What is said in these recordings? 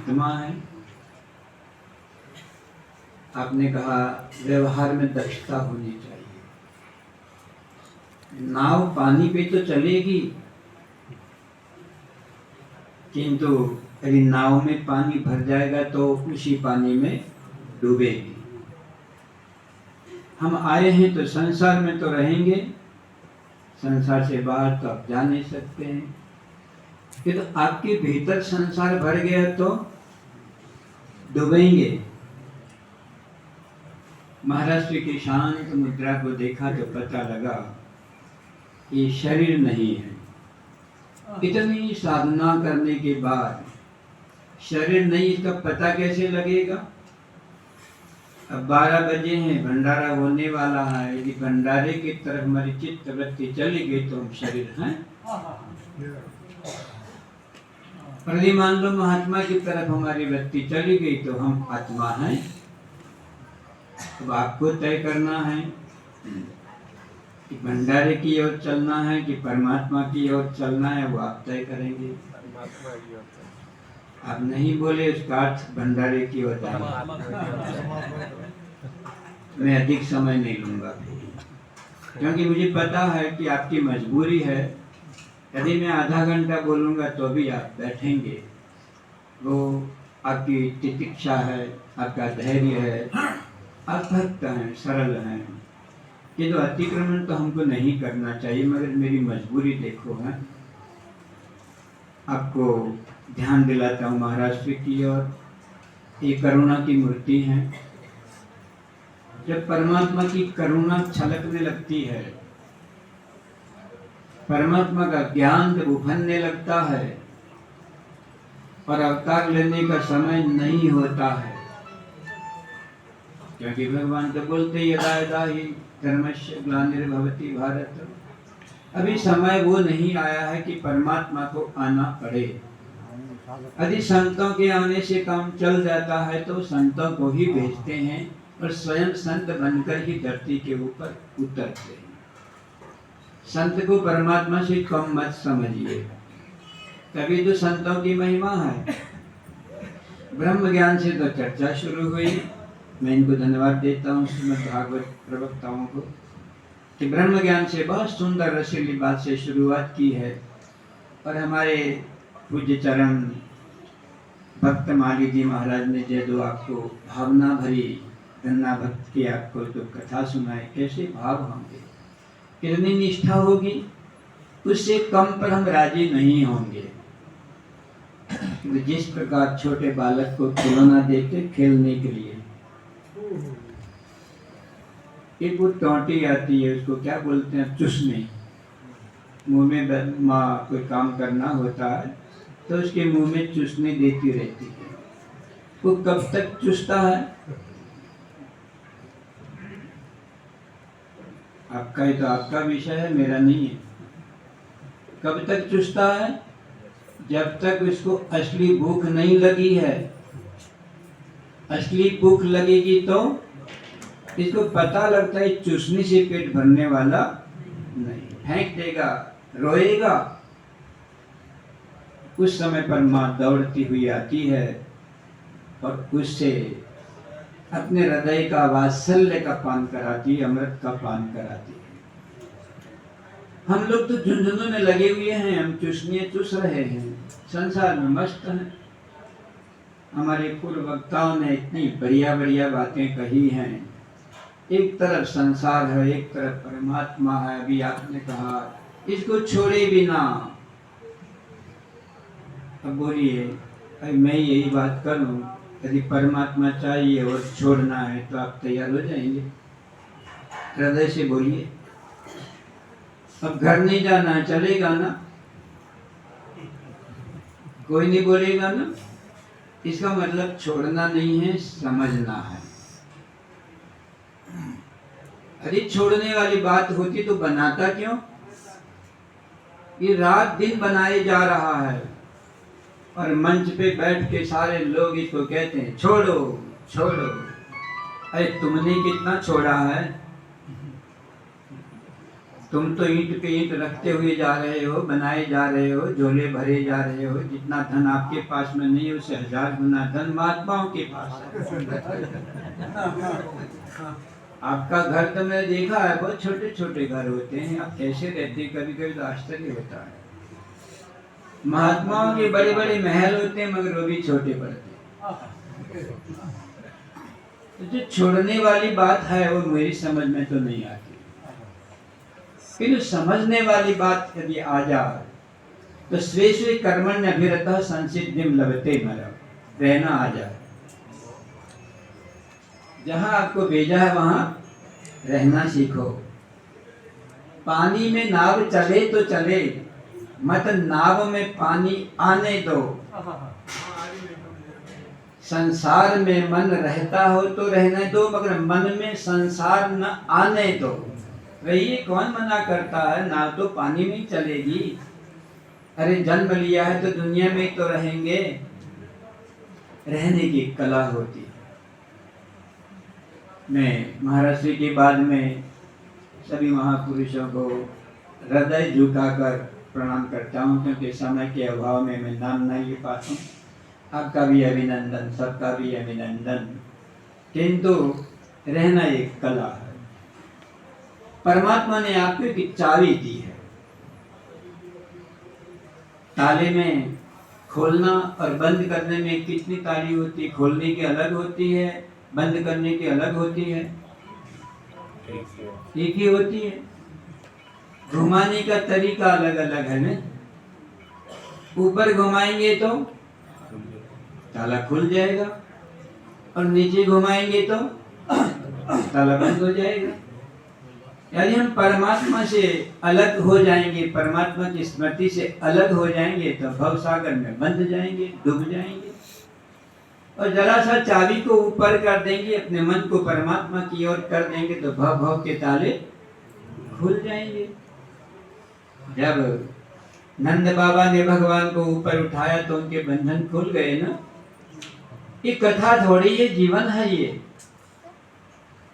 आत्मा है। आपने कहा व्यवहार में दक्षता होनी चाहिए। नाव पानी पे तो चलेगी, किंतु यदि नाव में पानी भर जाएगा तो उसी पानी में डूबेगी। हम आए हैं तो संसार में तो रहेंगे, संसार से बाहर तो आप जा नहीं सकते हैं। कि तो आपके भीतर संसार भर गया तो डूबेंगे। महाराज श्री की शांत मुद्रा को देखा तो पता लगा ये शरीर नहीं है। इतनी साधना करने के बाद शरीर नहीं, इसका पता कैसे लगेगा? अब 12 बजे हैं, भंडारा होने वाला है। यदि भंडारे की तरफ हमारी चित्त वृत्ति चली गई तो हम शरीर हैं। और यदि मान लो महात्मा की तरफ हमारी वृत्ति चली गई तो हम आत्मा हैं। अब आपको तय करना है कि भंडारे की ओर चलना है कि परमात्मा की ओर चलना है, वो आप तय करेंगे। आप नहीं बोले उसका अर्थ भंडारे की ओर जाना। मैं अधिक समय नहीं लूंगा, क्योंकि मुझे पता है कि आपकी मजबूरी है। यदि मैं आधा घंटा बोलूंगा तो भी आप बैठेंगे। वो आपकी तितिक्षा है, आपका धैर्य है, आप भक्त हैं, सरल हैं। कि तो अतिक्रमण तो हमको नहीं करना चाहिए, मगर मेरी मजबूरी देखो है। आपको ध्यान दिलाता हूँ महाराष्ट्र की ओर। ये करुणा की मूर्ति है। जब परमात्मा की करुणा छलकने लगती है, परमात्मा का ज्ञान जब उभरने लगता है और अवतार लेने का समय नहीं होता है, क्योंकि भगवान तो बोलते यदा यदा ही धर्मस्य ग्लानिर्भवति भारत। अभी समय वो नहीं आया है कि परमात्मा को आना पड़े। यदि संतों के आने से काम चल जाता है तो संतों को ही भेजते हैं और स्वयं संत बनकर ही धरती के ऊपर उतरते हैं। संत को परमात्मा से कम मत समझिए, तभी तो संतों की महिमा है। ब्रह्म ज्ञान से तो चर्चा शुरू हुई। मैं इनको धन्यवाद देता हूँ श्रीमद् भागवत प्रवक्ताओं को कि ब्रह्म ज्ञान से बहुत सुंदर रसीली बात से शुरुआत की है। और हमारे पूज्य चरण भक्त माली जी महाराज ने जो आपको भावना भरी गन्ना भक्त की आपको जो कथा सुनाए, कैसे भाव होंगे, कितनी निष्ठा होगी, उससे कम पर हम राजी नहीं होंगे। जिस प्रकार छोटे बालक को खिलौना देते खेलने के लिए, एक वो टोंटी आती है, उसको क्या बोलते हैं, चुसने। मुंह में माँ कोई काम करना होता है तो उसके मुंह में चुसने देती रहती है। वो कब तक चुसता है? आपका ही तो आपका विषय है, मेरा नहीं है। कब तक चुसता है? जब तक उसको असली भूख नहीं लगी है। असली भूख लगेगी तो इसको पता लगता है चूसने से पेट भरने वाला नहीं, फेंक देगा, रोएगा। उस समय पर माँ दौड़ती हुई आती है और उससे अपने हृदय का वात्सल्य का पान कराती है, अमृत का पान कराती है। हम लोग तो झुंझुनों में लगे हुए हैं, हम चूसनियाँ चूस रहे हैं, संसार में मस्त हैं। हमारे पूर्व वक्ताओं ने इतनी बढ़िया बढ़िया बातें कही हैं। एक तरफ संसार है, एक तरफ परमात्मा है। अभी आपने कहा इसको छोड़े बिना। अब बोलिए, मैं यही बात करूं, यदि परमात्मा चाहिए और छोड़ना है तो आप तैयार हो जाएंगे? हृदय से बोलिए। अब घर नहीं जाना है, चलेगा ना? कोई नहीं बोलेगा ना? इसका मतलब छोड़ना नहीं है, समझना है। अरे छोड़ने वाली बात होती तो बनाता क्यों? ये रात दिन बनाए जा रहा है और मंच पे बैठ के सारे लोग इसको कहते हैं छोड़ो छोड़ो। अरे तुमने कितना छोड़ा है? तुम तो ईंट पे ईंट रखते हुए जा रहे हो, बनाए जा रहे हो, झोले भरे जा रहे हो। जितना धन आपके पास में नहीं है उससे 1000 गुना धन महात्माओं के पास है। आपका घर तो मैंने देखा है, बहुत छोटे छोटे घर होते हैं। आप कैसे रहते हैं, कभी कभी तो आश्चर्य होता है। महात्माओं के बड़े बड़े महल होते हैं मगर वो भी छोटे पड़ते हैं। तो जो छोड़ने वाली बात है वो मेरी समझ में तो नहीं आती, किंतु समझने वाली बात यदि आ जाए तो स्वे स्वे कर्मण्य अभिरतः संसिद्धिम लभते मरव, रहना आ जाए। जहां आपको भेजा है वहां रहना सीखो। पानी में नाव चले तो चले, मत नाव में पानी आने दो। संसार में मन रहता हो तो रहने दो, मगर मन में संसार न आने दो। रहिए, कौन मना करता है, नाव तो पानी में ही चलेगी। अरे जन्म लिया है तो दुनिया में ही तो रहेंगे। रहने की कला होती है। मैं महाराष्ट्र के बाद में सभी महापुरुषों को हृदय झुकाकर प्रणाम करता हूँ, क्योंकि समय के अभाव में मैं नाम नहीं ले पाता हूँ। आपका भी अभिनंदन, सबका भी अभिनंदन। किंतु रहना एक कला है। परमात्मा ने आपको एक चाबी दी है। ताले में खोलना और बंद करने में कितनी ताली होती है? खोलने की अलग होती है, बंद करने की अलग होती है, एक ही होती है। घुमाने का तरीका अलग अलग है ना। ऊपर घुमाएंगे तो ताला खुल जाएगा और नीचे घुमाएंगे तो ताला बंद हो जाएगा। यदि हम परमात्मा से अलग हो जाएंगे, परमात्मा की स्मृति से अलग हो जाएंगे तो भव सागर में बंध जाएंगे, डूब जाएंगे। और जरा सा चाबी को ऊपर कर देंगे, अपने मन को परमात्मा की ओर कर देंगे तो भव भव के ताले खुल जाएंगे। जब नंद बाबा ने भगवान को ऊपर उठाया तो उनके बंधन खुल गए ना। ये कथा थोड़ी, ये जीवन है। ये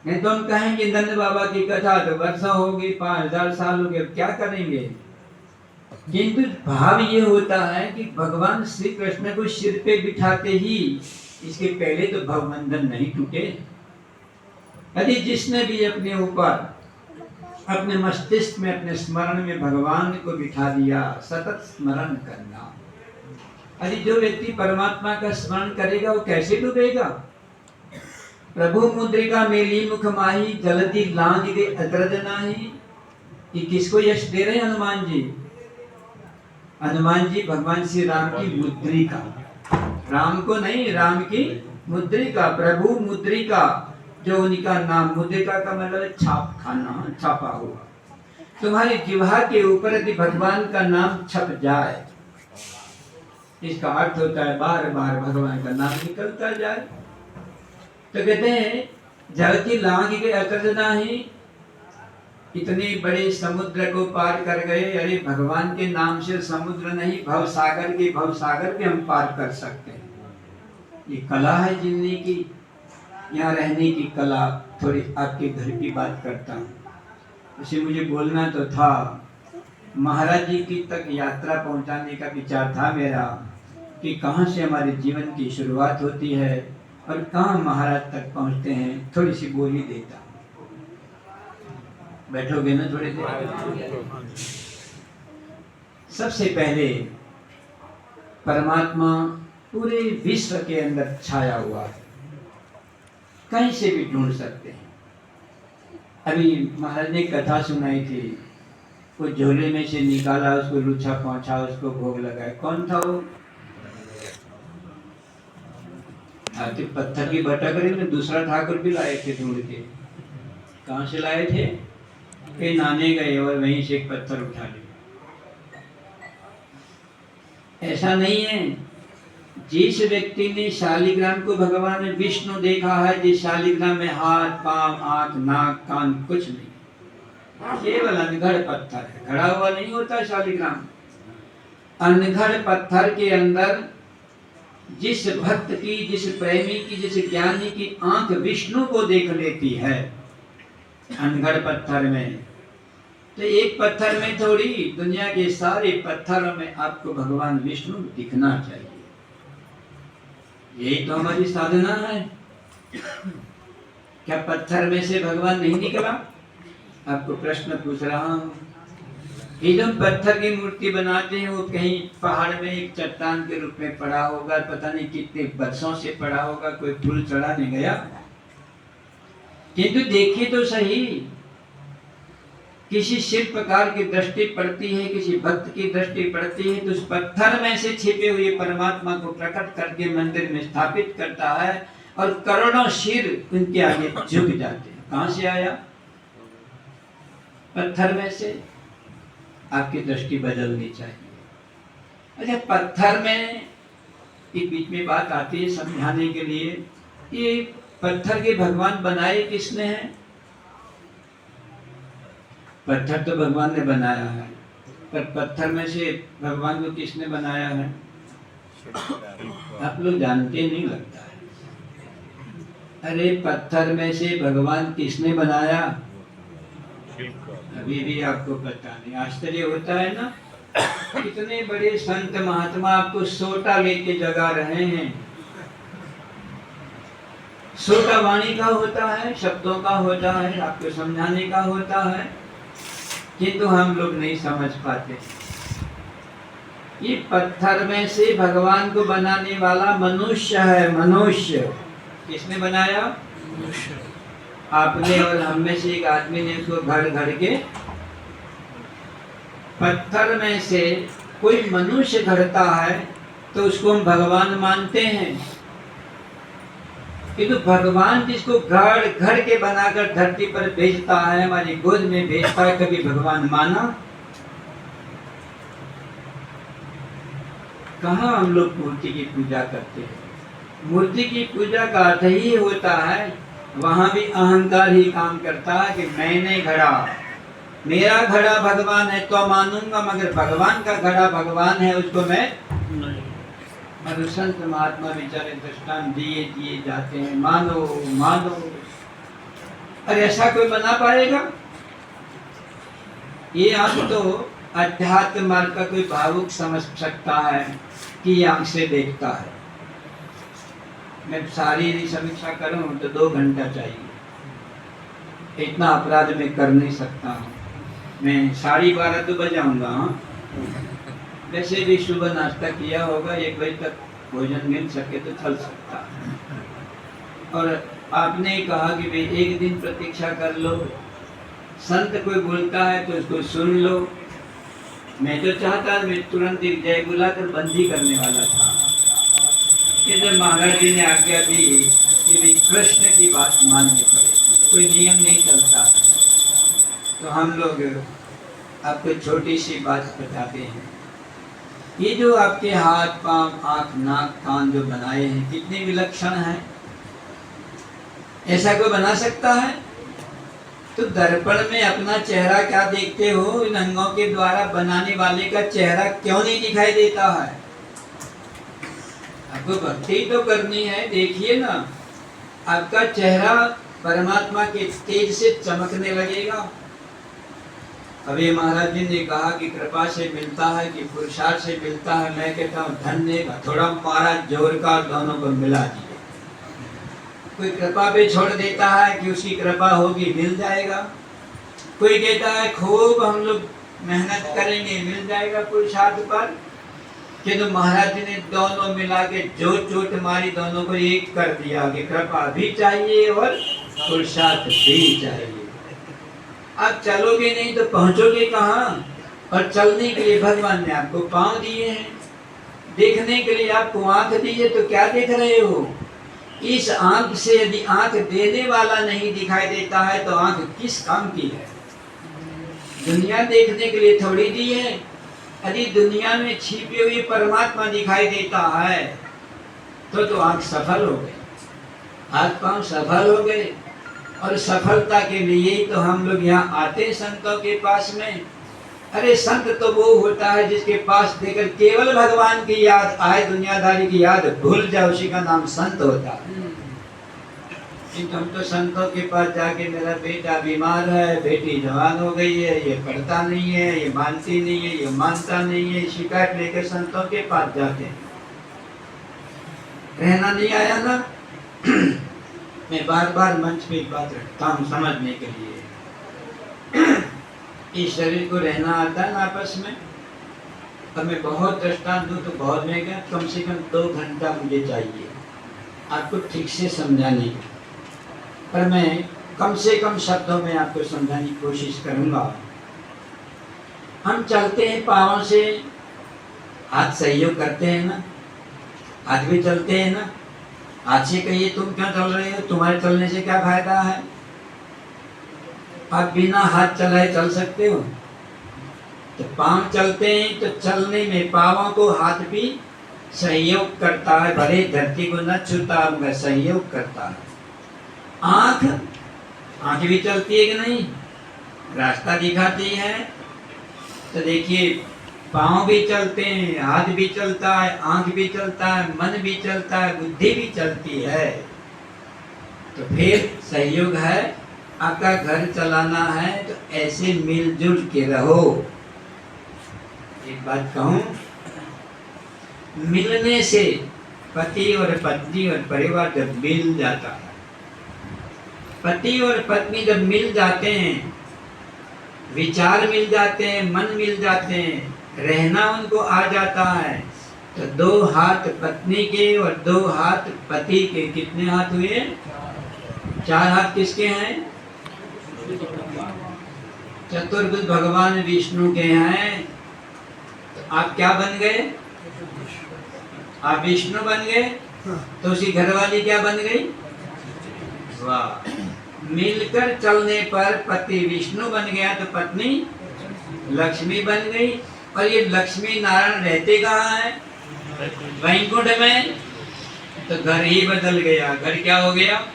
नहीं तो हम कहेंगे नंद बाबा की कथा तो वर्षा होगी, 5000 साल हो गए, क्या करेंगे। किंतु भाव ये होता है कि भगवान श्री कृष्ण को सिर पे बिठाते ही इसके पहले तो भवबंधन नहीं टूटे। यदि जिसने भी अपने ऊपर, अपने मस्तिष्क में, अपने स्मरण में भगवान को बिठा दिया, सतत स्मरण करना। यदि जो व्यक्ति परमात्मा का स्मरण करेगा वो कैसे डूबेगा। प्रभु मुद्रिका मेली मुख माही, जलती लांग गई अद्रज नाही। कि किसको यश दे रहे हैं हनुमान जी? हनुमान जी भगवान श्री राम की मुद्रिका, राम को नहीं, राम की मुद्रिका, प्रभु मुद्रिका, जो उनका नाम, मुद्रिका का मतलब छाप खाना, छापा हुआ। तुम्हारी जिह्वा के ऊपर यदि भगवान का नाम छप जाए, इसका अर्थ होता है बार बार भगवान का नाम निकलता जाए। तो कहते हैं जल की लांग के अतर्ज नाही, इतने बड़े समुद्र को पार कर गए। अरे भगवान के नाम से समुद्र नहीं, भव सागर के भव सागर भी हम पार कर सकते हैं। ये कला है जीने की, यहाँ रहने की कला। थोड़ी आपके घर की बात करता हूँ। उसे मुझे बोलना तो था, महाराज जी की तक यात्रा पहुंचाने का विचार था मेरा कि कहाँ से हमारे जीवन की शुरुआत होती है और कहाँ महाराज तक पहुंचते हैं। थोड़ी सी बोल ही देता। बैठोगे ना थोड़ी देर? सबसे पहले परमात्मा पूरे विश्व के अंदर छाया हुआ है, कहीं से भी ढूंढ सकते हैं। अभी महाराज ने कथा सुनाई थी, वो झोले में से निकाला, उसको लूछा पहुंचा, उसको भोग लगाया। कौन था वो? हाथी पत्थर की बटागरी में दूसरा ठाकुर भी लाए थे ढूंढ के। कहाँ से लाए थे? कहीं नहाने गए और वहीं से एक पत्थर उठा लिया। ऐसा नहीं है। जिस व्यक्ति ने शालिग्राम को भगवान ने विष्णु देखा है, जिस शालिग्राम में हाथ, पांव, आंख, नाक, कान कुछ नहीं, केवल अनघड़ पत्थर है, खड़ा हुआ नहीं होता शालिग्राम। अनघड़ पत्थर के अंदर जिस भक्त की, जिस प्रेमी की, जिस ज्ञानी की आंख विष्णु को देख लेती है, अनघड़ पत्थर में तो एक पत्थर में थोड़ी, दुनिया के सारे पत्थरों में आपको भगवान विष्णु दिखना चाहिए। यही तो हमारी साधना है। क्या पत्थर में से भगवान नहीं निकला? आपको प्रश्न पूछ रहा हूँ। ये जो पत्थर की मूर्ति बनाते हैं वो कहीं पहाड़ में एक चट्टान के रूप में पड़ा होगा, पता नहीं कितने वर्षों से पड़ा होगा, कोई फूल चढ़ाने गया। किंतु देखिए तो सही, किसी शिल्पकार की दृष्टि पड़ती है, किसी भक्त की दृष्टि पड़ती है, तो उस पत्थर में से छिपे हुए परमात्मा को प्रकट करके मंदिर में स्थापित करता है और करोड़ों सिर उनके आगे झुक जाते हैं। कहां से आया? पत्थर में से। आपकी दृष्टि बदलनी चाहिए। अच्छा, पत्थर में एक बीच में बात आती है समझाने के लिए, ये पत्थर के भगवान बनाए किसने हैं? पत्थर तो भगवान ने बनाया है, पर पत्थर में से भगवान को किसने बनाया है? आप लोग जानते नहीं लगता है। अरे पत्थर में से भगवान किसने बनाया? अभी भी आपको पता नहीं। आश्चर्य होता है ना, कितने बड़े संत महात्मा आपको सोटा लेके जगा रहे हैं। सोटा वाणी का होता है, शब्दों का होता है, आपको समझाने का होता है, किंतु हम लोग नहीं समझ पाते। ये पत्थर में से भगवान को बनाने वाला मनुष्य है। मनुष्य किसने बनाया? आपने और हम में से एक आदमी ने उसको घर घर के पत्थर में से कोई मनुष्य घड़ता है तो उसको हम भगवान मानते हैं। किंतु भगवान जिसको घर घर के बनाकर धरती पर भेजता है, हमारी गोद में भेजता है, कभी भगवान माना? कहाँ हम लोग मूर्ति की पूजा करते हैं? मूर्ति की पूजा का अर्थ ही होता है, वहां भी अहंकार ही काम करता है कि मैंने घड़ा, मेरा घड़ा भगवान है तो मानूंगा, मगर भगवान का घड़ा भगवान है उसको मैं नहीं। और संत महात्मा बेचारे दृष्टांत दिए दिए जाते हैं, मानो मानो। अरे ऐसा कोई बना पाएगा? ये आंख तो अध्यात्म मार्ग का कोई भावुक समझ सकता है कि ये आंख से देखता है। मैं सारी समीक्षा करूं तो 2 घंटा चाहिए। इतना अपराध मैं कर नहीं सकता हूँ। मैं 12:30 तो बजाऊंगा। वैसे भी सुबह नाश्ता किया होगा, 1 बजे तक भोजन मिल सके तो चल सकता है। और आपने कहा कि भाई 1 दिन प्रतीक्षा कर लो, संत कोई बोलता है तो उसको सुन लो। मैं तो चाहता मैं तुरंत एक जय बुलाकर बंदी करने वाला था, जब महाराज जी ने आज्ञा दी कि भाई कृष्ण की बात माननी पड़ेगी, कोई नियम नहीं चलता। तो हम लोग आपको छोटी सी बात बताते हैं। ये जो आपके हाथ पांव आंख नाक कान जो बनाए हैं कितने विलक्षण हैं। ऐसा कोई बना सकता है? तो दर्पण में अपना चेहरा क्या देखते हो? इन अंगों के द्वारा बनाने वाले का चेहरा क्यों नहीं दिखाई देता है? आपको भक्ति तो करनी है, देखिए ना, आपका चेहरा परमात्मा के तेज से चमकने लगेगा। अभी महाराज जी ने कहा कि कृपा से मिलता है कि पुरुषार्थ से मिलता है। मैं कहता हूँ धन्य का थोड़ा महाराज जोर का दोनों को मिला दिए। कोई कृपा पे छोड़ देता है कि उसकी कृपा होगी मिल जाएगा, कोई कहता है खूब हम लोग मेहनत करेंगे मिल जाएगा पुरुषार्थ पर। किंतु महाराज जी ने दोनों मिला के जो चोट मारी दोनों को एक कर दिया कि कृपा भी चाहिए और पुरुषार्थ भी चाहिए। आप चलोगे नहीं तो पहुंचोगे कहाँ? और चलने के लिए भगवान ने आपको पांव दिए हैं, देखने के लिए आपको आंख दी है, तो क्या देख रहे हो? इस आंख से यदि आंख देने वाला नहीं दिखाई देता है तो आंख किस काम की है? दुनिया देखने के लिए थोड़ी दी है। यदि दुनिया में छिपे हुए परमात्मा दिखाई देता है तो आंख सफल हो गई, हाथ पांव सफल हो गए। और सफलता के लिए तो हम लोग यहाँ आते संतों के पास में। अरे संत तो वो होता है जिसके पास देकर केवल भगवान की याद आए, दुनियादारी की याद भूल जाए, उसी का नाम संत होता है। किंतु हम तो संतों के पास जाके मेरा बेटा बीमार है, बेटी जवान हो गई है, ये पढ़ता नहीं है, ये मानती नहीं है, ये मानता नहीं है, शिकायत लेकर संतों के पास जाते हैं। रहना नहीं आया ना। मैं बार बार मंच पे एक बात रखता हूँ समझने के लिए। इस शरीर को रहना आता है ना आपस में। अब मैं बहुत दृष्टांत दूँ तो बहुत महंगा, कम से कम 2 घंटा मुझे चाहिए आपको ठीक से समझाने की, पर मैं कम से कम शब्दों में आपको समझाने की कोशिश करूंगा। हम चलते हैं पाँव से, हाथ सहयोग करते हैं ना, हाथ भी चलते हैं ना। हाथ से कहिए तुम क्यों चल रहे हो, तुम्हारे चलने से क्या फायदा है? आप बिना हाथ चलाए चल सकते हो? तो पाँव चलते हैं तो चलने में पाँवों को हाथ भी सहयोग करता है, भले धरती को न छूता मगर सहयोग करता है। आंख भी चलती है कि नहीं, रास्ता दिखाती है। तो देखिए पाँव भी चलते हैं, हाथ भी चलता है, आंख भी चलता है, मन भी चलता है, बुद्धि भी चलती है। तो फिर सहयोग है। आपका घर चलाना है तो ऐसे मिलजुल के रहो। एक बात कहूं, मिलने से पति और पत्नी और परिवार जब मिल जाता है, पति और पत्नी जब मिल जाते हैं, विचार मिल जाते हैं, मन मिल जाते हैं, रहना उनको आ जाता है, तो 2 हाथ पत्नी के और 2 हाथ पति के, कितने हाथ हुए? 4 हाथ किसके हैं? चतुर्भुज भगवान विष्णु के हैं। तो आप क्या बन गए? आप विष्णु बन गए। तो उसी घरवाली क्या बन गई? वाह। मिलकर चलने पर पति विष्णु बन गया तो पत्नी लक्ष्मी बन गई। और ये लक्ष्मी नारायण रहते कहाँ है? वैकुंठ में। तो घर ही बदल गया। घर क्या हो गया?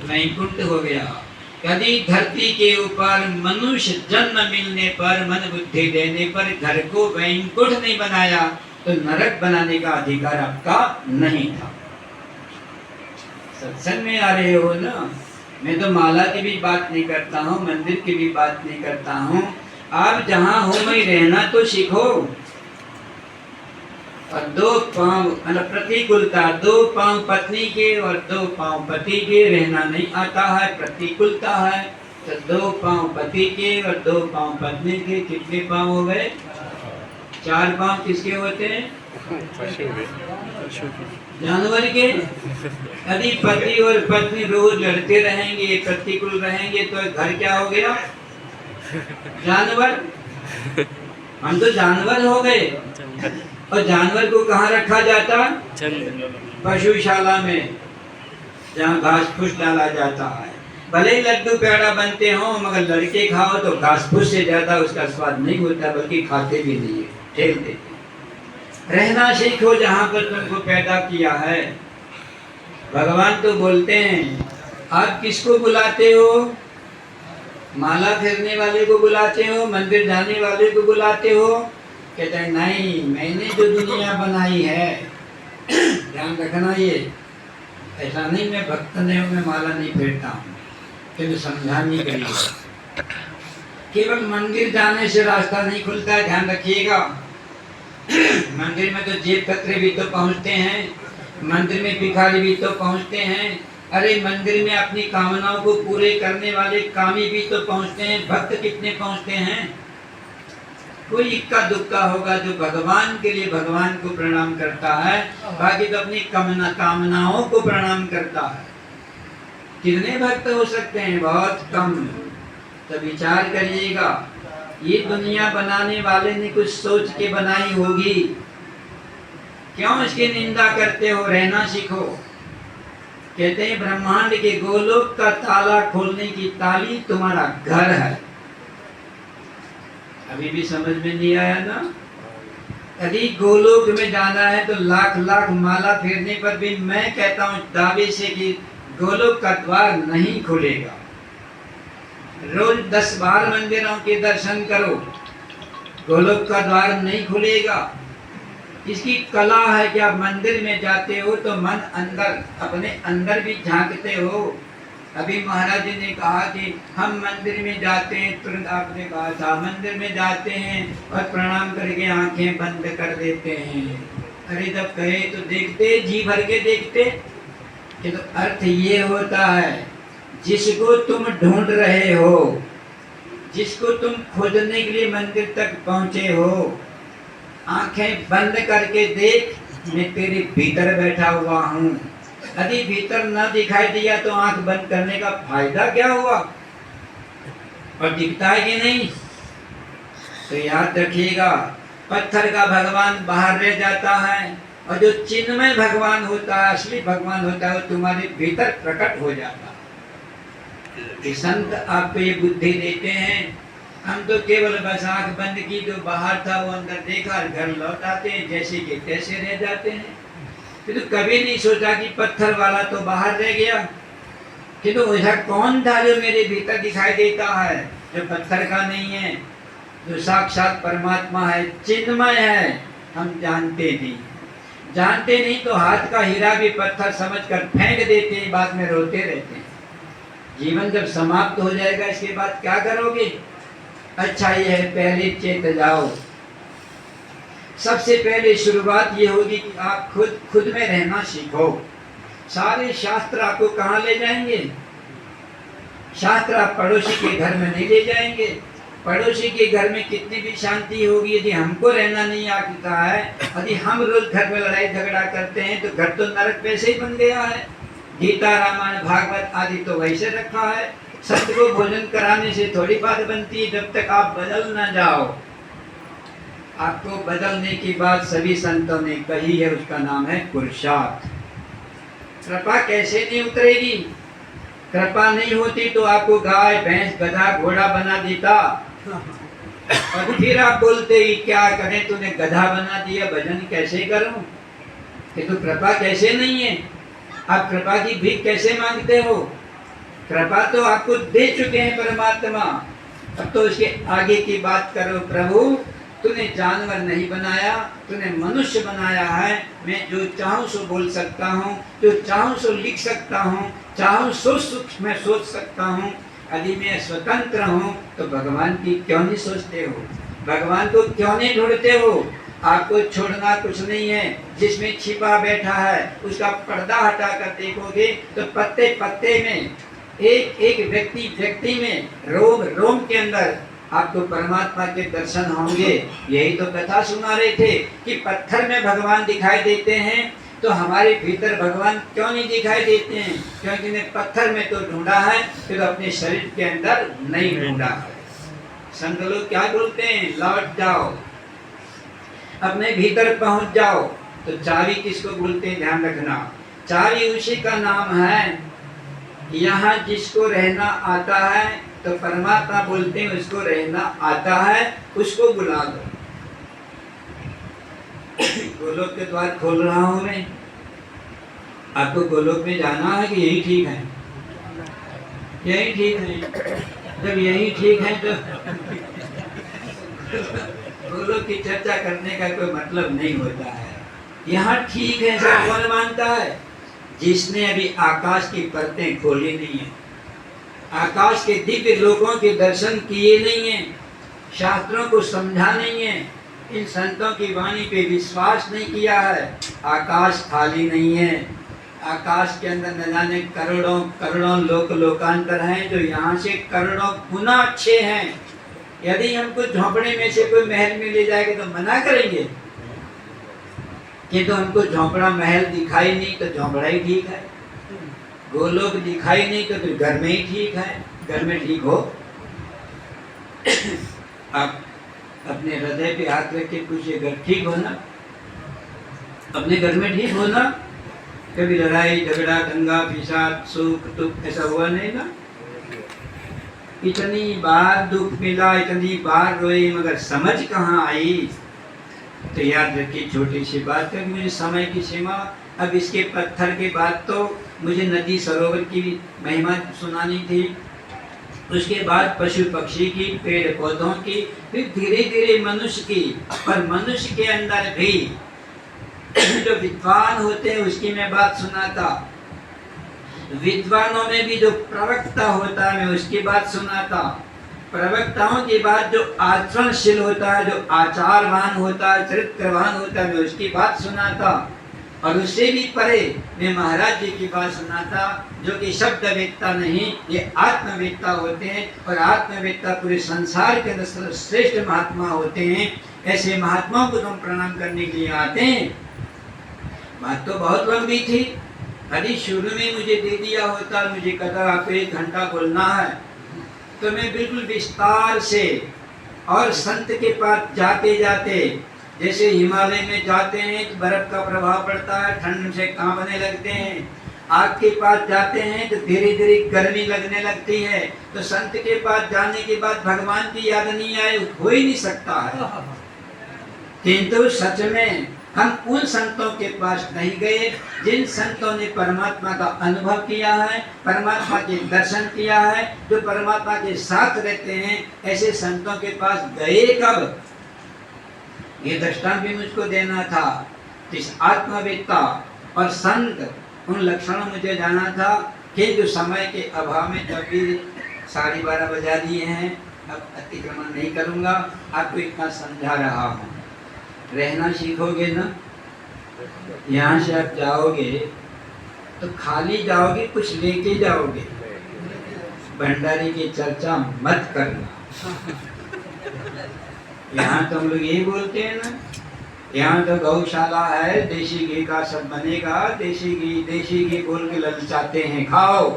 वैकुंठ हो गया। यदि धरती के ऊपर मनुष्य जन्म मिलने पर, मन बुद्धि देने पर घर को वैकुंठ नहीं बनाया तो नरक बनाने का अधिकार आपका नहीं था। सत्संग में आ रहे हो ना। मैं तो माला की भी बात नहीं करता हूँ, मंदिर की भी बात नहीं करता हूँ। आप जहाँ हो वहीं रहना तो सीखो। और 2 पांव मतलब प्रतिकूलता, 2 पांव पत्नी के और 2 पांव पति के रहना नहीं आता है, प्रतिकूलता है। तो 2 पांव पति के और 2 पांव पत्नी के, कितने पांव हो गए? 4 पांव किसके होते हैं? जानवर के। यदि पति और पत्नी रोज लड़ते रहेंगे, प्रतिकूल रहेंगे तो घर क्या हो गया? जानवर। हम तो जानवर हो गए। और जानवर को कहाँ रखा जाता? पशुशाला में, जहाँ घास फूस डाला जाता है। भले ही लड्डू पेड़ा बनते हो मगर लड़के खाओ तो घास फूस से ज्यादा उसका स्वाद नहीं होता, बल्कि खाते भी नहीं है, फेंक देते। रहना सीखो जहाँ पर तुमको पैदा किया है। भगवान तो बोलते हैं, आप किसको बुलाते हो? माला फेरने वाले को बुलाते हो, मंदिर जाने वाले को बुलाते हो? कहते हैं नहीं, मैंने जो दुनिया बनाई है, ध्यान रखना ये, ऐसा नहीं मैं भक्त नहीं हूँ, मैं माला नहीं फेरता हूँ, क्योंकि समझाने के लिए। केवल मंदिर जाने से रास्ता नहीं खुलता है, ध्यान रखिएगा। मंदिर में तो जेब कतरे भी तो पहुँचते हैं, मंदिर में भिखारी भी तो पहुँचते हैं। अरे मंदिर में अपनी कामनाओं को पूरे करने वाले कामी भी तो पहुँचते हैं। भक्त कितने पहुँचते हैं? कोई इक्का दुक्का होगा जो भगवान के लिए भगवान को प्रणाम करता है, बाकी तो अपनी कामनाओं को प्रणाम करता है। कितने भक्त हो सकते हैं? बहुत कम। तो विचार करिएगा, ये दुनिया बनाने वाले ने कुछ सोच के बनाई होगी, क्यों इसकी निंदा करते हो? रहना सीखो। कहते हैं ब्रह्मांड के गोलोक का ताला खोलने की ताली तुम्हारा घर है। अभी भी समझ में नहीं आया ना? यदि गोलोक में जाना है तो लाख लाख माला फेरने पर भी मैं कहता हूँ दावे से कि गोलोक का द्वार नहीं खुलेगा। रोज 10 बार मंदिरों के दर्शन करो, गोलोक का द्वार नहीं खुलेगा। इसकी कला है कि आप मंदिर में जाते हो तो मन अंदर, अपने अंदर भी झांकते हो, अभी महाराज जी ने कहा कि हम मंदिर में जाते हैं, तुरंत आपने कहा था मंदिर में जाते हैं और प्रणाम करके आंखें बंद कर देते हैं। अरे जब कहे तो देखते, जी भर के देखते। तो अर्थ ये होता है, जिसको तुम ढूंढ रहे हो, जिसको तुम खोजने के लिए मंदिर तक पहुंचे हो, आंखें बंद करके देख, मैं तेरे भीतर बैठा हुआ हूँ। यदि भीतर न दिखाई दिया तो आंख बंद करने का फायदा क्या हुआ? और दिखता है कि नहीं? तो याद रखिएगा, पत्थर का भगवान बाहर रह जाता है और जो चिन्मय भगवान होता है, असली भगवान होता है, वो तुम्हारे भीतर प्रकट हो जाता है। संत आपको ये बुद्धि देते हैं। हम तो केवल बस आंख बंद की, जो बाहर था वो अंदर देखा और घर लौट आते हैं, जैसे कि तैसे रह जाते हैं। तो कभी नहीं सोचा कि पत्थर वाला तो बाहर रह गया, कि तो ऐसा कौन था जो मेरे भीतर दिखाई देता है, जो पत्थर का नहीं है, जो साक्षात परमात्मा है, चिन्मय है। हम जानते नहीं, जानते नहीं तो हाथ का हीरा भी पत्थर समझकर फेंक देते हैं, बाद में रोते रहते हैं। जीवन जब समाप्त हो जाएगा, इसके बाद क्या करोगे? अच्छा ये है, पहले चेत जाओ। सबसे पहले शुरुआत ये होगी कि आप खुद में रहना सीखो। सारे शास्त्र आपको कहाँ ले जाएंगे? शास्त्र आप पड़ोसी के घर में नहीं ले जाएंगे। पड़ोसी के घर में कितनी भी शांति होगी, यदि हमको रहना नहीं आता है, यदि हम रोज घर में लड़ाई झगड़ा करते हैं, तो घर तो नरक वैसे ही बन गया है। गीता, रामायण, भागवत आदि तो वैसे रखा है। संत को भोजन कराने से थोड़ी बात बनती है, जब तक आप बदल ना जाओ। आपको बदलने की बात सभी संतों ने कही है, उसका नाम है पुरुषार्थ। कृपा कैसे नहीं उतरेगी? कृपा नहीं होती तो आपको गाय, भैंस, गधा, घोड़ा बना देता, और फिर आप बोलते ही क्या करें, तूने गधा बना दिया, भजन कैसे करूं? ये तो कृपा कैसे नहीं है? आप कृपा की भीख कैसे मांगते हो? कृपा तो आपको दे चुके हैं परमात्मा। अब तो उसके आगे की बात करो। प्रभु तूने जानवर नहीं बनाया, तूने मनुष्य बनाया है। मैं जो चाहूं सो बोल सकता हूं, जो चाहूं सो लिख सकता हूं, चाहूं सो सुख में सोच सकता हूं। यदि मैं स्वतंत्र हूं तो भगवान की क्यों नहीं सोचते हो? भगवान को क्यों नहीं ढूंढते हो? आपको छोड़ना कुछ नहीं है। जिसमें छिपा बैठा है उसका पर्दा हटाकर देखोगे तो पत्ते पत्ते में, एक एक व्यक्ति में, रोम रोम के अंदर आपको परमात्मा के दर्शन होंगे। यही तो कथा सुना रहे थे कि पत्थर में भगवान दिखाई देते हैं, तो हमारे भीतर भगवान क्यों नहीं दिखाई देते हैं? क्योंकि ने पत्थर में तो ढूंढा है, फिर अपने शरीर के अंदर नहीं ढूंढा है। संत लोग क्या बोलते हैं? लौट जाओ, अपने भीतर पहुंच जाओ। तो चाबी किसको बोलते हैं? ध्यान रखना, चाबी उसी का नाम है। यहाँ जिसको रहना आता है तो परमात्मा बोलते हैं उसको रहना आता है, उसको बुला दो। गोलोक के द्वार खोल रहा हूं मैं। आपको गोलोक में जाना है कि यही ठीक है? यही ठीक है। जब यही ठीक है तो गोलोक की चर्चा करने का कोई मतलब नहीं होता है। यहाँ ठीक है सब कौन मानता है? जिसने अभी आकाश की परतें खोली नहीं है, आकाश के दिव्य लोगों के दर्शन किए नहीं है, शास्त्रों को समझा नहीं है, इन संतों की वाणी पे विश्वास नहीं किया है। आकाश खाली नहीं है। आकाश के अंदर न जाने करोड़ों करोड़ों लोकांतर हैं, जो यहाँ से करोड़ों गुना अच्छे हैं। यदि हमको झोंपड़े में से कोई महल में ले जाएगा तो मना करेंगे कि तो हमको झोंपड़ा महल दिखाई नहीं तो झोंपड़ा ही ठीक है, गोलोक दिखाई नहीं तो फिर घर में ही ठीक है। घर में ठीक हो। आप अपने हृदय पे हाथ रख के पूछिए, घर ठीक हो ना? अपने घर में ठीक हो ना? कभी लड़ाई झगड़ा, दंगा फिसाद, सुख दुख ऐसा हुआ नहीं ना? इतनी बार दुख मिला, इतनी बार रोए, मगर समझ कहाँ आई? तो याद रखिए, छोटी सी बात है, मुझे समय की सीमा। अब इसके पत्थर के बाद तो मुझे नदी सरोवर की महिमा सुनानी थी, उसके बाद पशु पक्षी की, पेड़ पौधों की, फिर धीरे धीरे मनुष्य की। पर मनुष्य के अंदर भी जो विद्वान होते हैं उसकी मैं बात सुनाता। विद्वानों में भी जो प्रवक्ता होता है मैं उसकी बात सुनाता, प्रवक्ताओं की बात जो आचरणशील होता है, जो आचारवान होता है, चरित्रवान होता है, मैं उसकी बात सुनाता। और उससे भी परे मैं महाराज जी की बात सुनाता, जो कि शब्दवेत्ता नहीं, ये आत्मवेत्ता होते हैं। और आत्मवेत्ता पूरे संसार के अंदर श्रेष्ठ महात्मा होते हैं। ऐसे महात्माओं को तुम प्रणाम करने के लिए आते हैं। बात तो बहुत लंबी थी, यदि शुरू में मुझे दे दिया होता, मुझे कहता आपको 1 घंटा बोलना है, तो मैं बिल्कुल विस्तार से और संत के पास जाते जाते, जैसे हिमालय में जाते हैं तो बर्फ का प्रभाव पड़ता है, ठंड से कांपने लगते हैं, आग के पास जाते हैं तो धीरे धीरे गर्मी लगने लगती है, तो संत के पास जाने के बाद भगवान की याद नहीं आए, हो ही नहीं सकता है। किंतु सच में हम उन संतों के पास नहीं गए जिन संतों ने परमात्मा का अनुभव किया है, परमात्मा के दर्शन किया है, जो परमात्मा के साथ रहते हैं। ऐसे संतों के पास गए कब, ये दृष्टांत भी मुझको देना था। इस आत्मवेत्ता और संत, उन लक्षणों मुझे जाना था, किंतु समय के अभाव में अभी 12:30 बजा दिए हैं, अब अतिक्रमण नहीं करूंगा, आपको इतना समझा रहा हूँ। रहना सीखोगे ना, यहाँ से आप जाओगे तो खाली जाओगे, कुछ लेके जाओगे। भंडारी की चर्चा मत करना। यहाँ तो हम लोग यही बोलते हैं ना, यहाँ तो गौशाला है, देशी घी का सब बनेगा, देशी घी बोल के ललचाते हैं, खाओ।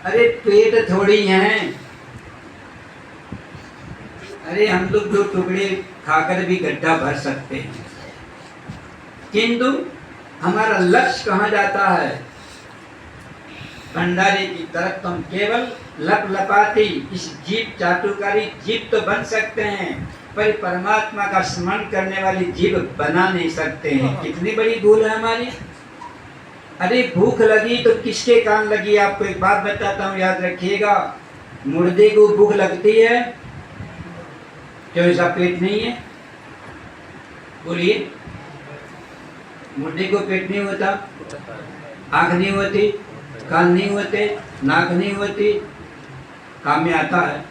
अरे पेट थोड़ी हैं, अरे हम लोग 2 टुकड़े खाकर भी गड्ढा भर सकते हैं, किंतु हमारा लक्ष्य कहाँ जाता है? भंडारी की तरफ तुम केवल लप लपाती इस जीव चाटुकारी जीव तो बन सकते हैं, पर परमात्मा का स्मरण करने वाली जीव बना नहीं सकते हैं। कितनी बड़ी भूल है हमारी। अरे भूख लगी तो किसके कान लगी? आपको एक बात बताता हूँ, याद रखिएगा। मुर्दे को भूख लगती है, क्यों इसका पेट नहीं है? बोलिए। मुर्दे को पेट नहीं होता, आंख नहीं होती, कान नहीं होते, नाक नहीं होती, काम में आता है।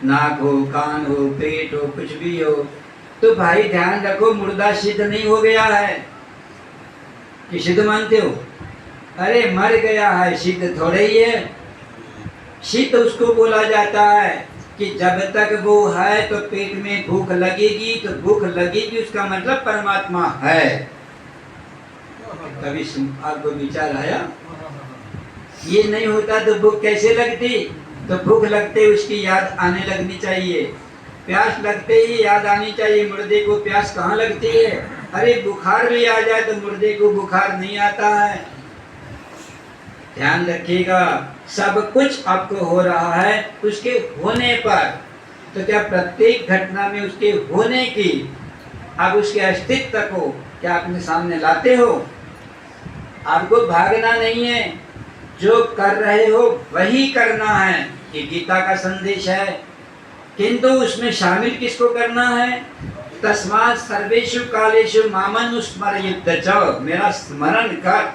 नाक हो, कान हो, पेट हो, कुछ भी हो, तो भाई ध्यान रखो, मुर्दा सिद्ध नहीं हो गया है कि सिद्ध मानते हो? अरे मर गया है, सिद्ध थोड़े ही है। सिद्ध उसको बोला जाता है कि जब तक वो है तो पेट में भूख लगेगी, तो भूख लगेगी उसका मतलब परमात्मा है। कभी आपको विचार आया? ये नहीं होता तो भूख कैसे लगती? तो भूख लगते उसकी याद आने लगनी चाहिए, प्यास लगते ही याद आनी चाहिए। मुर्दे को प्यास कहाँ लगती है? अरे बुखार भी आ जाए तो मुर्दे को बुखार नहीं आता है। ध्यान रखिएगा, सब कुछ आपको हो रहा है उसके होने पर। तो क्या प्रत्येक घटना में उसके होने की, आप उसके अस्तित्व को क्या अपने सामने लाते हो? आपको भागना नहीं है, जो कर रहे हो वही करना है, ये गीता का संदेश है। किंतु उसमें शामिल किसको करना है? तस्मात् सर्वेषु कालेषु मामनुस्मरयुध्य च, मेरा स्मरण कर।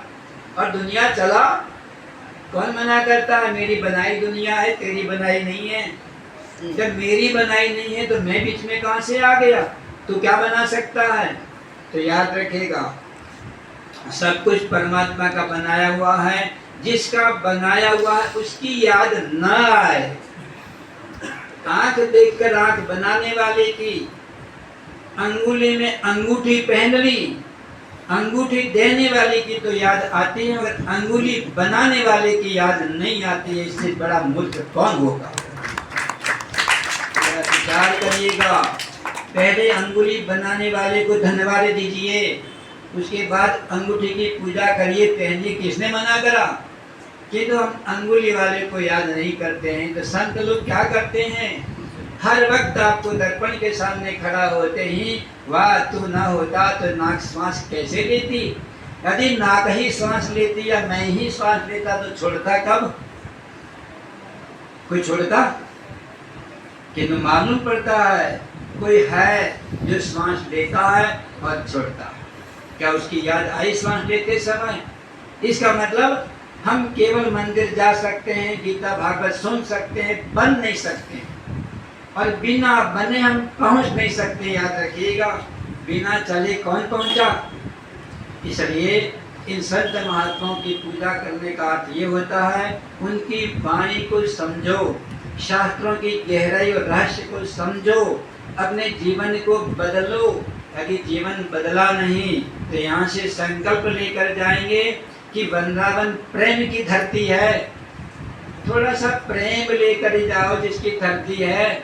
और दुनिया चला, कौन मना करता है? मेरी बनाई दुनिया है, तेरी बनाई नहीं है। जब मेरी बनाई नहीं है तो मैं बीच में कहां से आ गया? तो क्या बना सकता है? तो याद रखेगा, सब कुछ परमात्मा का बनाया हुआ है। जिसका बनाया हुआ है उसकी याद न आए। आंख देखकर आंख बनाने वाले की अंगुली में अंगूठी पहन ली, अंगूठी देने वाले की तो याद आती है, मगर अंगुली बनाने वाले की याद नहीं आती है। इससे बड़ा मूर्ख कौन होगा? विचार करिएगा। पहले अंगुली बनाने वाले को धन्यवाद दीजिए, उसके बाद अंगूठी की पूजा करिए, पहनिए। किसने मना करा? कि तो हम अंगुली वाले को याद नहीं करते हैं। तो संत लोग क्या करते हैं? हर वक्त आपको दर्पण के सामने खड़ा होते ही, वाह तू ना होता तो नाक श्वास कैसे लेती? यदि नाक ही श्वास लेती या मैं ही श्वास लेता तो छोड़ता कब? कोई छोड़ता? किंतु मालूम पड़ता है कोई है जो श्वास लेता है और छोड़ता है। क्या उसकी याद आई श्वास लेते समय? इसका मतलब हम केवल मंदिर जा सकते हैं, गीता भागवत सुन सकते हैं, बन नहीं सकते, और बिना बने हम पहुंच नहीं सकते। याद रखिएगा, बिना चले कौन पहुंचा। इसलिए इन संत महात्माओं की पूजा करने का अर्थ ये होता है, उनकी वाणी को समझो, शास्त्रों की गहराई और रहस्य को समझो, अपने जीवन को बदलो। यदि जीवन बदला नहीं तो यहाँ से संकल्प लेकर जाएंगे कि वृंदावन प्रेम की धरती है। थोड़ा सा प्रेम लेकर ही जाओ, जिसकी धरती है,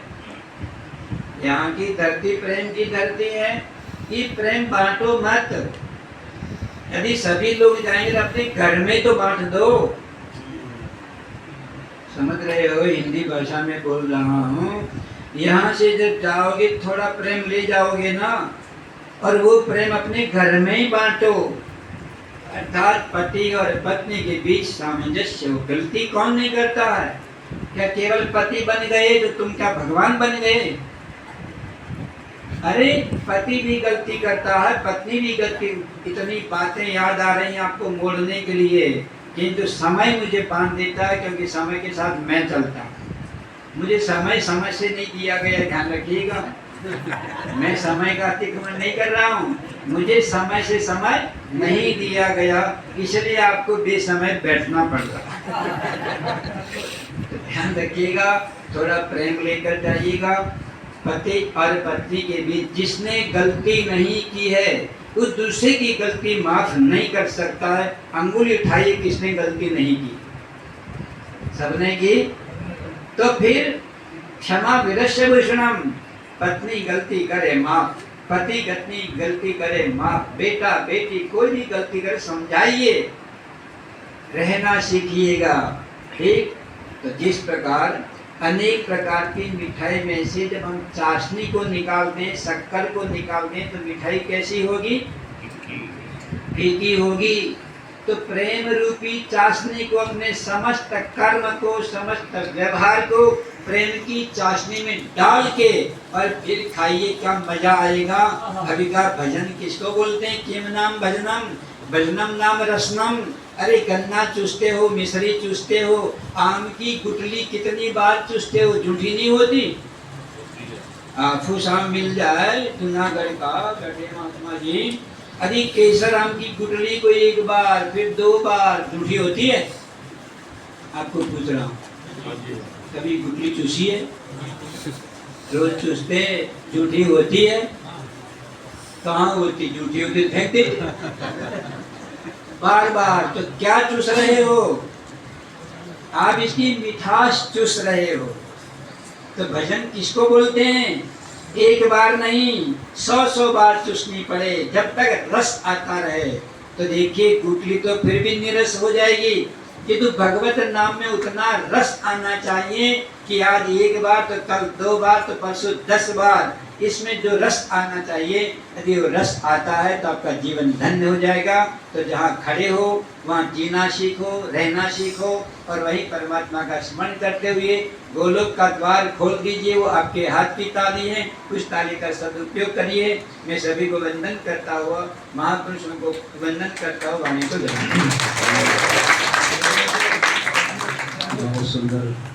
यहाँ की धरती प्रेम की धरती है। ये प्रेम बांटो मत। यदि सभी लोग जाएंगे तो अपने घर में तो बांट दो। समझ रहे हो, हिंदी भाषा में बोल रहा हूँ। यहाँ से जब जाओगे थोड़ा प्रेम ले जाओगे ना, और वो प्रेम अपने घर में ही बांटो। अर्थात पति और पत्नी के बीच सामंजस्य हो। गलती कौन नहीं करता है? क्या केवल पति बन गए तो तुम क्या भगवान बन गए? अरे पति भी गलती करता है, पत्नी भी गलती। इतनी बातें याद आ रही हैं आपको मोड़ने के लिए, किंतु समय मुझे बांध देता है, क्योंकि समय के साथ मैं चलता हूँ। मुझे समय समय से नहीं दिया गया, ध्यान रखिएगा। मैं समय का अतिक्रमण नहीं कर रहा हूँ, मुझे समय से समय नहीं दिया गया, इसलिए आपको बेसमय बैठना पड़ रहा है। तो ध्यान रखिएगा, थोड़ा प्रेम लेकर जाइएगा। पति और पत्नी के बीच जिसने गलती नहीं की है वो दूसरे की गलती माफ नहीं कर सकता है। अंगुली उठाइए, किसने गलती नहीं की? सबने की। तो फिर क्षमा विरस्य भूषणम। पत्नी गलती करे माफ, पति पत्नी गलती करे माफ, बेटा बेटी कोई भी गलती करे समझाइए, रहना सीखिएगा। ठीक। तो जिस प्रकार अनेक प्रकार की मिठाई में से जब हम चाशनी को निकाल दें, शक्कर को निकाल दें, तो मिठाई कैसी होगी? फीकी होगी। तो प्रेम रूपी चाशनी को, अपने समस्त कर्म को, समस्त व्यवहार को प्रेम की चाशनी में डाल के और फिर खाइए, क्या मजा आएगा। अभी का भजन किसको बोलते हैं? किम नाम भजनम, भजनम नाम रसनम। अरे गन्ना चूसते हो, मिश्री चूसते हो, आम की गुठली कितनी बार चूसते हो, झूठी नहीं होती। आम मिल जाए जूनागढ़ का गढ़े महात्मा जी, अरे केसर आम की गुठली को एक बार फिर 2 बार, झूठी होती है? आपको पूछ रहा हूँ, कभी गुठली चूसी है? रोज चूसते, झूठी होती है? कहाँ होती? झूठी होती फेंक दे बार बार। तो क्या चूस रहे हो आप? इसकी मिठास चूस रहे हो। तो भजन किसको बोलते हैं? एक बार नहीं, 100 बार चूसनी पड़े, जब तक रस आता रहे। तो देखिए गुठली तो फिर भी निरस हो जाएगी, किंतु भगवत नाम में उतना रस आना चाहिए कि आज 1 बार तो कल 2 बार तो परसों 10 बार। इसमें जो रस आना चाहिए, यदि वो रस आता है तो आपका जीवन धन्य हो जाएगा। तो जहाँ खड़े हो वहाँ जीना सीखो, रहना सीखो, और वही परमात्मा का स्मरण करते हुए गोलोक का द्वार खोल दीजिए। वो आपके हाथ की ताली है, उस ताली का सदुपयोग करिए। मैं सभी को वंदन करता हुआ, महापुरुषों को वंदन करता हुआ वाणी को बहुत सुंदर।